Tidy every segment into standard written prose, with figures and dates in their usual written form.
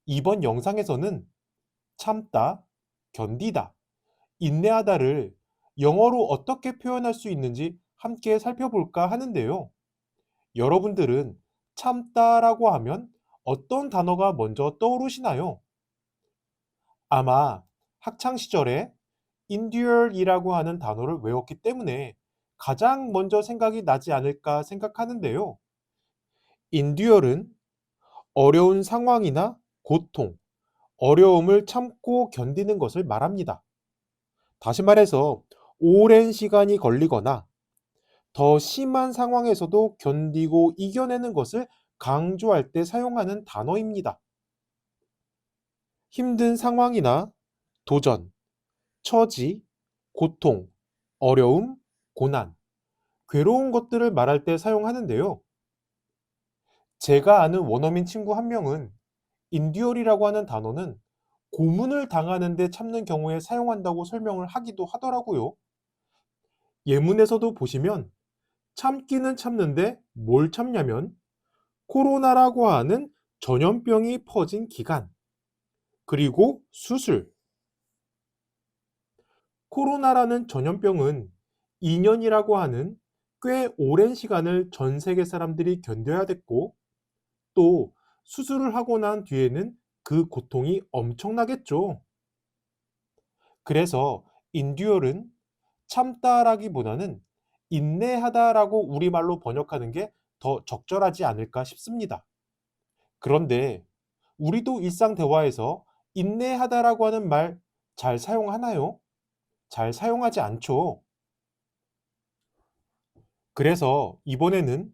이번 영상에서는 참다, 견디다, 인내하다를 영어로 어떻게 표현할 수 있는지 함께 살펴볼까 하는데요. 여러분들은 참다라고 하면 어떤 단어가 먼저 떠오르시나요? 아마 학창 시절에 endure이라고 하는 단어를 외웠기 때문에 가장 먼저 생각이 나지 않을까 생각하는데요. endure은 어려운 상황이나 고통, 어려움을 참고 견디는 것을 말합니다. 다시 말해서 오랜 시간이 걸리거나 더 심한 상황에서도 견디고 이겨내는 것을 강조할 때 사용하는 단어입니다. 힘든 상황이나 도전, 처지, 고통, 어려움, 고난, 괴로운 것들을 말할 때 사용하는데요. 제가 아는 원어민 친구 한 명은 인듀얼이라고 하는 단어는 고문을 당하는데 참는 경우에 사용한다고 설명을 하기도 하더라고요. 예문에서도 보시면 참기는 참는데 뭘 참냐면 코로나라고 하는 전염병이 퍼진 기간, 그리고 수술. 코로나라는 전염병은 2년이라고 하는 꽤 오랜 시간을 전 세계 사람들이 견뎌야 됐고, 또 수술을 하고 난 뒤에는 그 고통이 엄청나겠죠. 그래서 인듀얼은 참다라기보다는 인내하다라고 우리말로 번역하는 게 더 적절하지 않을까 싶습니다. 그런데 우리도 일상 대화에서 인내하다라고 하는 말 잘 사용하나요? 잘 사용하지 않죠. 그래서 이번에는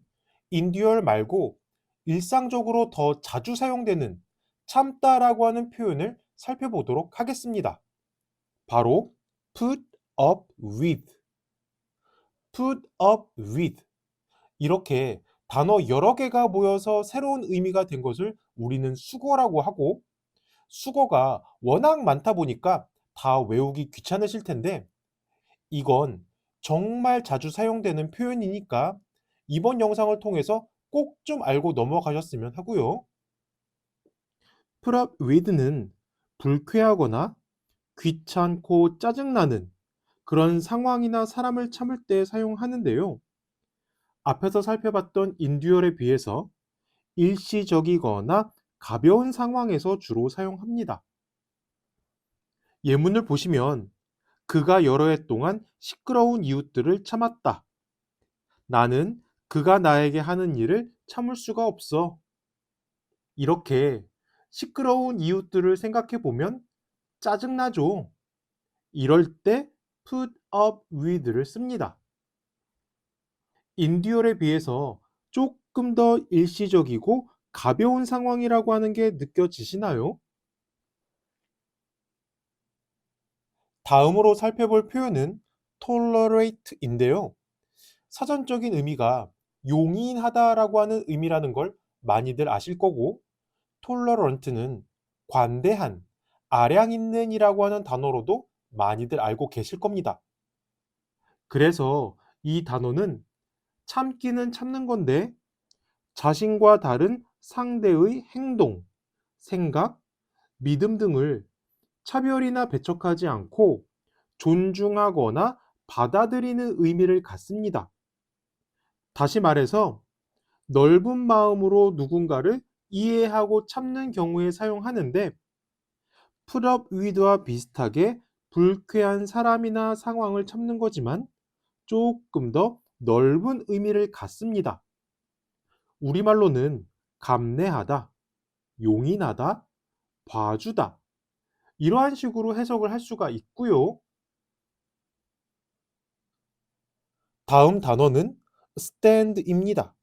인듀얼 말고 일상적으로 더 자주 사용되는 참다라고 하는 표현을 살펴보도록 하겠습니다. 바로 put up with, put up with 이렇게 단어 여러 개가 모여서 새로운 의미가 된 것을 우리는 수거라고 하고, 수거가 워낙 많다 보니까 다 외우기 귀찮으실 텐데 이건 정말 자주 사용되는 표현이니까 이번 영상을 통해서 꼭 좀 알고 넘어가셨으면 하고요. put up with는 불쾌하거나 귀찮고 짜증나는 그런 상황이나 사람을 참을 때 사용하는데요. 앞에서 살펴봤던 인듀얼에 비해서 일시적이거나 가벼운 상황에서 주로 사용합니다. 예문을 보시면 그가 여러 해 동안 시끄러운 이웃들을 참았다. 나는 그가 나에게 하는 일을 참을 수가 없어. 이렇게 시끄러운 이웃들을 생각해 보면 짜증나죠. 이럴 때 put up with를 씁니다. 인듀얼에 비해서 조금 더 일시적이고 가벼운 상황이라고 하는 게 느껴지시나요? 다음으로 살펴볼 표현은 tolerate인데요. 사전적인 의미가 용인하다라고 하는 의미라는 걸 많이들 아실 거고, tolerant는 관대한, 아량 있는이라고 하는 단어로도 많이들 알고 계실 겁니다. 그래서 이 단어는 참기는 참는 건데 자신과 다른 상대의 행동, 생각, 믿음 등을 차별이나 배척하지 않고 존중하거나 받아들이는 의미를 갖습니다. 다시 말해서 넓은 마음으로 누군가를 이해하고 참는 경우에 사용하는데 put up with와 비슷하게 불쾌한 사람이나 상황을 참는 거지만 조금 더 넓은 의미를 갖습니다. 우리말로는 감내하다, 용인하다, 봐주다 이러한 식으로 해석을 할 수가 있고요. 다음 단어는 stand입니다.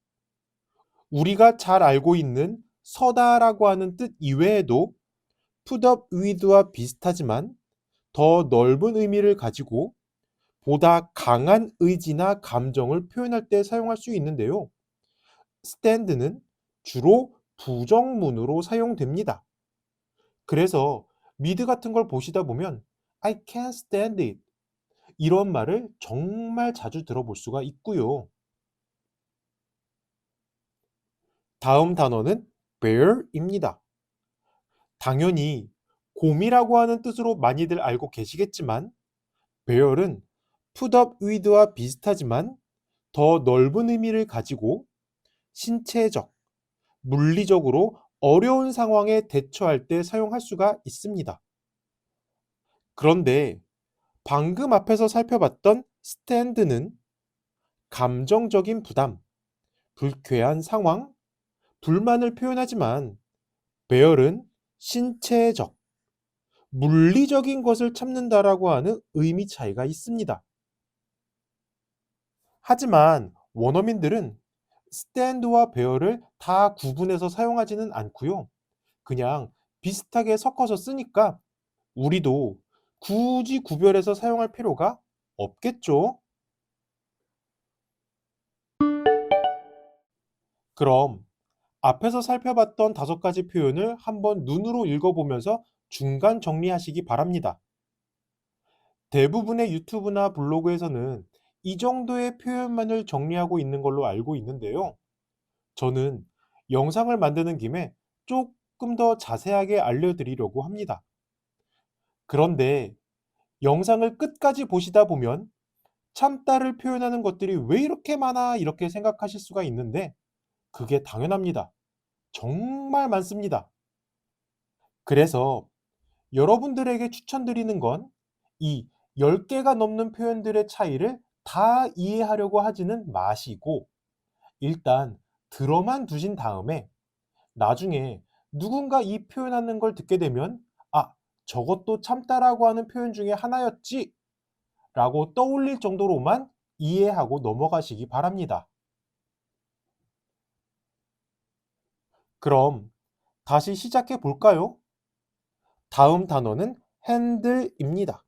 우리가 잘 알고 있는 서다라고 하는 뜻 이외에도 put up with와 비슷하지만 더 넓은 의미를 가지고 보다 강한 의지나 감정을 표현할 때 사용할 수 있는데요. stand는 주로 부정문으로 사용됩니다. 그래서 미드 같은 걸 보시다 보면 I can't stand it 이런 말을 정말 자주 들어볼 수가 있고요. 다음 단어는 bear입니다. 당연히 곰이라고 하는 뜻으로 많이들 알고 계시겠지만 배열은 put up with와 비슷하지만 더 넓은 의미를 가지고 신체적, 물리적으로 어려운 상황에 대처할 때 사용할 수가 있습니다. 그런데 방금 앞에서 살펴봤던 stand는 감정적인 부담, 불쾌한 상황, 불만을 표현하지만 bear은 신체적, 물리적인 것을 참는다라고 하는 의미 차이가 있습니다. 하지만 원어민들은 stand와 bear를 다 구분해서 사용하지는 않고요. 그냥 비슷하게 섞어서 쓰니까 우리도 굳이 구별해서 사용할 필요가 없겠죠? 그럼 앞에서 살펴봤던 5가지 표현을 한번 눈으로 읽어보면서 중간 정리하시기 바랍니다. 대부분의 유튜브나 블로그에서는 이 정도의 표현만을 정리하고 있는 걸로 알고 있는데요. 저는 영상을 만드는 김에 조금 더 자세하게 알려드리려고 합니다. 그런데 영상을 끝까지 보시다 보면 참다를 표현하는 것들이 왜 이렇게 많아 이렇게 생각하실 수가 있는데 그게 당연합니다. 정말 많습니다. 그래서 여러분들에게 추천드리는 건 이 10개가 넘는 표현들의 차이를 다 이해하려고 하지는 마시고 일단 들어만 두신 다음에 나중에 누군가 이 표현하는 걸 듣게 되면 '아 저것도 참다라고 하는 표현 중에 하나였지.' 라고 떠올릴 정도로만 이해하고 넘어가시기 바랍니다. 그럼 다시 시작해 볼까요? 다음 단어는 핸들입니다.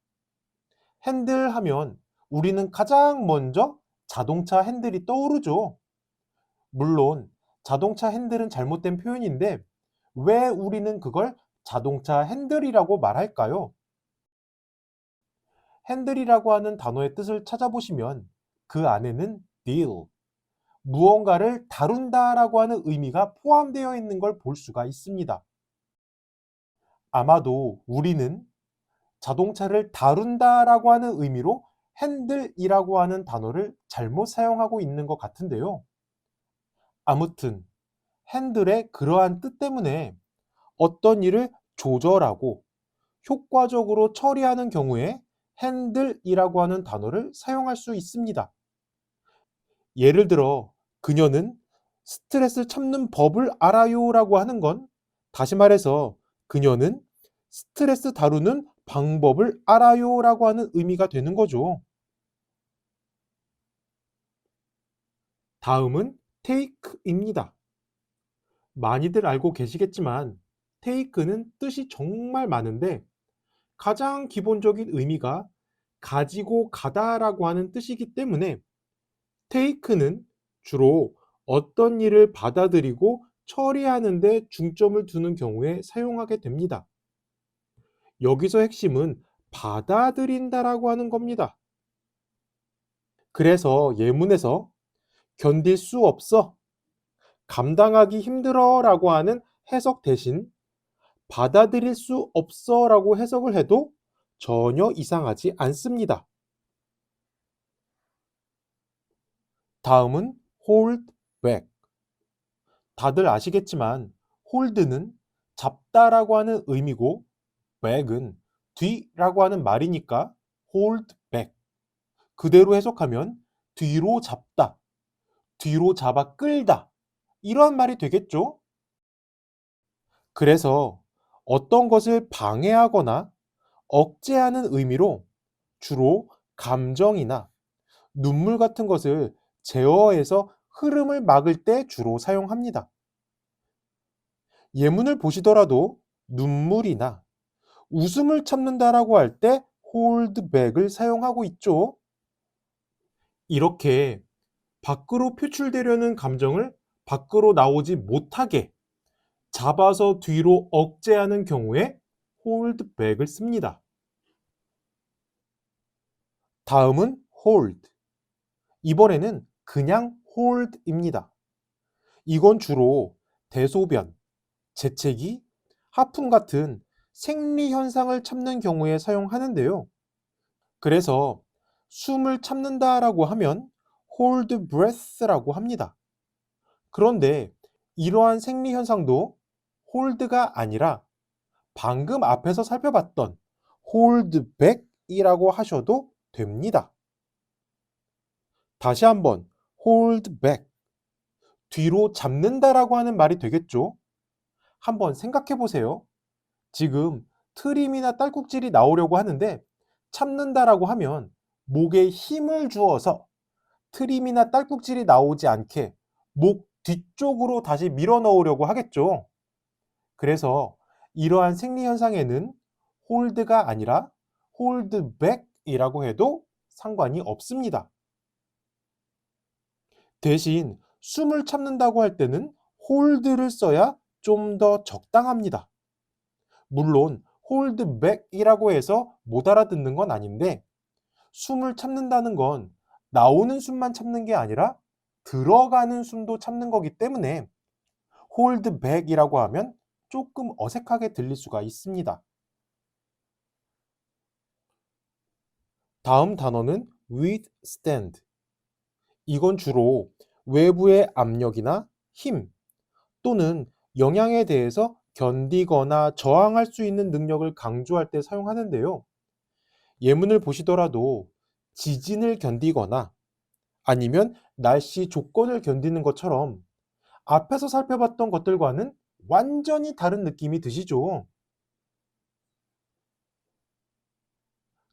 핸들 하면 우리는 가장 먼저 자동차 핸들이 떠오르죠. 물론 자동차 핸들은 잘못된 표현인데 왜 우리는 그걸 자동차 핸들이라고 말할까요? 핸들이라고 하는 단어의 뜻을 찾아보시면 그 안에는 deal, 무언가를 다룬다라고 하는 의미가 포함되어 있는 걸 볼 수가 있습니다. 아마도 우리는 자동차를 다룬다라고 하는 의미로 핸들이라고 하는 단어를 잘못 사용하고 있는 것 같은데요. 아무튼 핸들의 그러한 뜻 때문에 어떤 일을 조절하고 효과적으로 처리하는 경우에 핸들이라고 하는 단어를 사용할 수 있습니다. 예를 들어 그녀는 스트레스 참는 법을 알아요라고 하는 건 다시 말해서 그녀는 스트레스 다루는 방법을 알아요라고 하는 의미가 되는 거죠. 다음은 take입니다. 많이들 알고 계시겠지만 take는 뜻이 정말 많은데 가장 기본적인 의미가 가지고 가다라고 하는 뜻이기 때문에 take는 주로 어떤 일을 받아들이고 처리하는 데 중점을 두는 경우에 사용하게 됩니다. 여기서 핵심은 받아들인다라고 하는 겁니다. 그래서 예문에서 견딜 수 없어, 감당하기 힘들어라고 하는 해석 대신 받아들일 수 없어라고 해석을 해도 전혀 이상하지 않습니다. 다음은 hold back. 다들 아시겠지만 hold는 잡다라고 하는 의미고 back은 뒤라고 하는 말이니까 hold back. 그대로 해석하면 뒤로 잡다, 뒤로 잡아 끌다 이러한 말이 되겠죠? 그래서 어떤 것을 방해하거나 억제하는 의미로 주로 감정이나 눈물 같은 것을 제어해서 흐름을 막을 때 주로 사용합니다. 예문을 보시더라도 눈물이나 웃음을 참는다라고 할 때 hold back을 사용하고 있죠. 이렇게 밖으로 표출되려는 감정을 밖으로 나오지 못하게 잡아서 뒤로 억제하는 경우에 hold back을 씁니다. 다음은 hold. 이번에는 그냥 hold입니다. 이건 주로 대소변, 재채기, 하품 같은 생리 현상을 참는 경우에 사용하는데요. 그래서 숨을 참는다라고 하면 hold breath라고 합니다. 그런데 이러한 생리 현상도 hold가 아니라 방금 앞에서 살펴봤던 hold back이라고 하셔도 됩니다. 다시 한번 hold back, 뒤로 잡는다라고 하는 말이 되겠죠? 한번 생각해 보세요. 지금 트림이나 딸꾹질이 나오려고 하는데 참는다라고 하면 목에 힘을 주어서 트림이나 딸꾹질이 나오지 않게 목 뒤쪽으로 다시 밀어 넣으려고 하겠죠. 그래서 이러한 생리 현상에는 hold가 아니라 hold back이라고 해도 상관이 없습니다. 대신 숨을 참는다고 할 때는 hold를 써야 좀 더 적당합니다. 물론 hold back이라고 해서 못 알아듣는 건 아닌데 숨을 참는다는 건 나오는 숨만 참는 게 아니라 들어가는 숨도 참는 거기 때문에 hold back이라고 하면 조금 어색하게 들릴 수가 있습니다. 다음 단어는 withstand. 이건 주로 외부의 압력이나 힘 또는 영향에 대해서 견디거나 저항할 수 있는 능력을 강조할 때 사용하는데요. 예문을 보시더라도 지진을 견디거나 아니면 날씨 조건을 견디는 것처럼 앞에서 살펴봤던 것들과는 완전히 다른 느낌이 드시죠?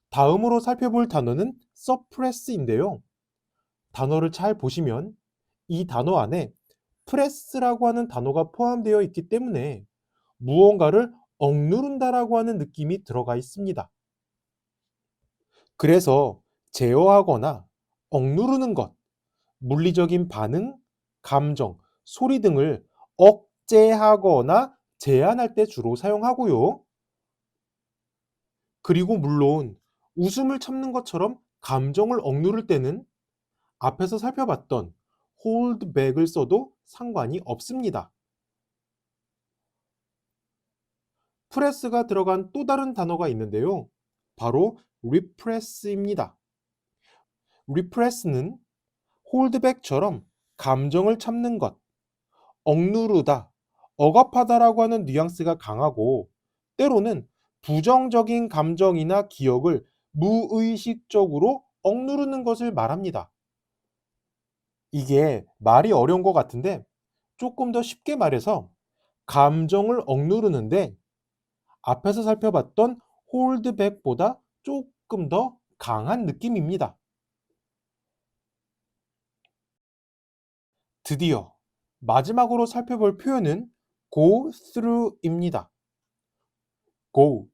다음으로 살펴볼 단어는 suppress인데요. 단어를 잘 보시면 이 단어 안에 press라고 하는 단어가 포함되어 있기 때문에 무언가를 억누른다라고 하는 느낌이 들어가 있습니다. 그래서 제어하거나 억누르는 것, 물리적인 반응, 감정, 소리 등을 억제하거나 제한할 때 주로 사용하고요. 그리고 물론 웃음을 참는 것처럼 감정을 억누를 때는 앞에서 살펴봤던 hold back을 써도 상관이 없습니다. 프레스가 들어간 또 다른 단어가 있는데요. 바로 repress입니다. repress는 hold back처럼 감정을 참는 것, 억누르다, 억압하다라고 하는 뉘앙스가 강하고 때로는 부정적인 감정이나 기억을 무의식적으로 억누르는 것을 말합니다. 이게 말이 어려운 것 같은데 조금 더 쉽게 말해서 감정을 억누르는데 앞에서 살펴봤던 홀드백보다 조금 더 강한 느낌입니다. 드디어 마지막으로 살펴볼 표현은 go through입니다. go,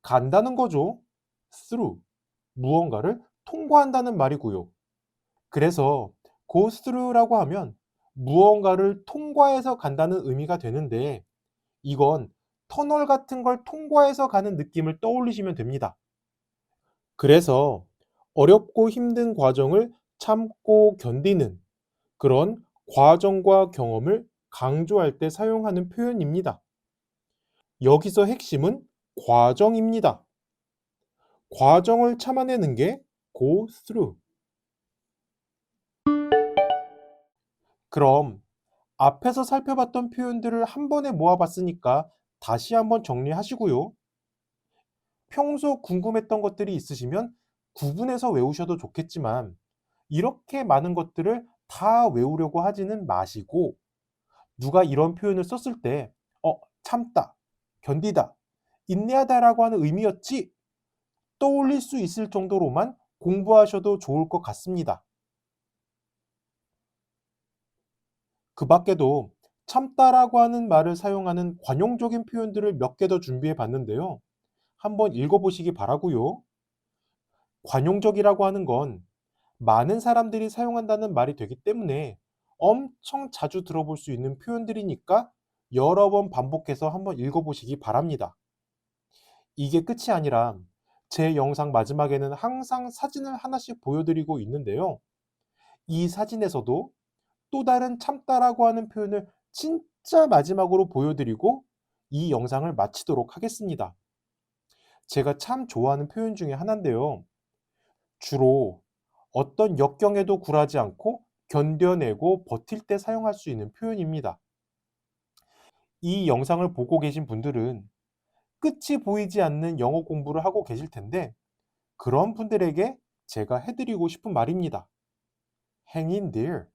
간다는 거죠. through, 무언가를 통과한다는 말이고요. 그래서 go through라고 하면 무언가를 통과해서 간다는 의미가 되는데 이건 터널 같은 걸 통과해서 가는 느낌을 떠올리시면 됩니다. 그래서 어렵고 힘든 과정을 참고 견디는 그런 과정과 경험을 강조할 때 사용하는 표현입니다. 여기서 핵심은 과정입니다. 과정을 참아내는 게 go through. 그럼 앞에서 살펴봤던 표현들을 한 번에 모아봤으니까 다시 한번 정리하시고요. 평소 궁금했던 것들이 있으시면 구분해서 외우셔도 좋겠지만 이렇게 많은 것들을 다 외우려고 하지는 마시고 누가 이런 표현을 썼을 때 참다, 견디다, 인내하다라고 하는 의미였지 떠올릴 수 있을 정도로만 공부하셔도 좋을 것 같습니다. 그 밖에도 참다라고 하는 말을 사용하는 관용적인 표현들을 몇 개 더 준비해 봤는데요. 한번 읽어보시기 바라고요. 관용적이라고 하는 건 많은 사람들이 사용한다는 말이 되기 때문에 엄청 자주 들어볼 수 있는 표현들이니까 여러 번 반복해서 한번 읽어보시기 바랍니다. 이게 끝이 아니라 제 영상 마지막에는 항상 사진을 하나씩 보여드리고 있는데요. 이 사진에서도 또 다른 참다라고 하는 표현을 진짜 마지막으로 보여드리고 이 영상을 마치도록 하겠습니다. 제가 참 좋아하는 표현 중에 하나인데요. 주로 어떤 역경에도 굴하지 않고 견뎌내고 버틸 때 사용할 수 있는 표현입니다. 이 영상을 보고 계신 분들은 끝이 보이지 않는 영어 공부를 하고 계실 텐데 그런 분들에게 제가 해드리고 싶은 말입니다. Hang in there.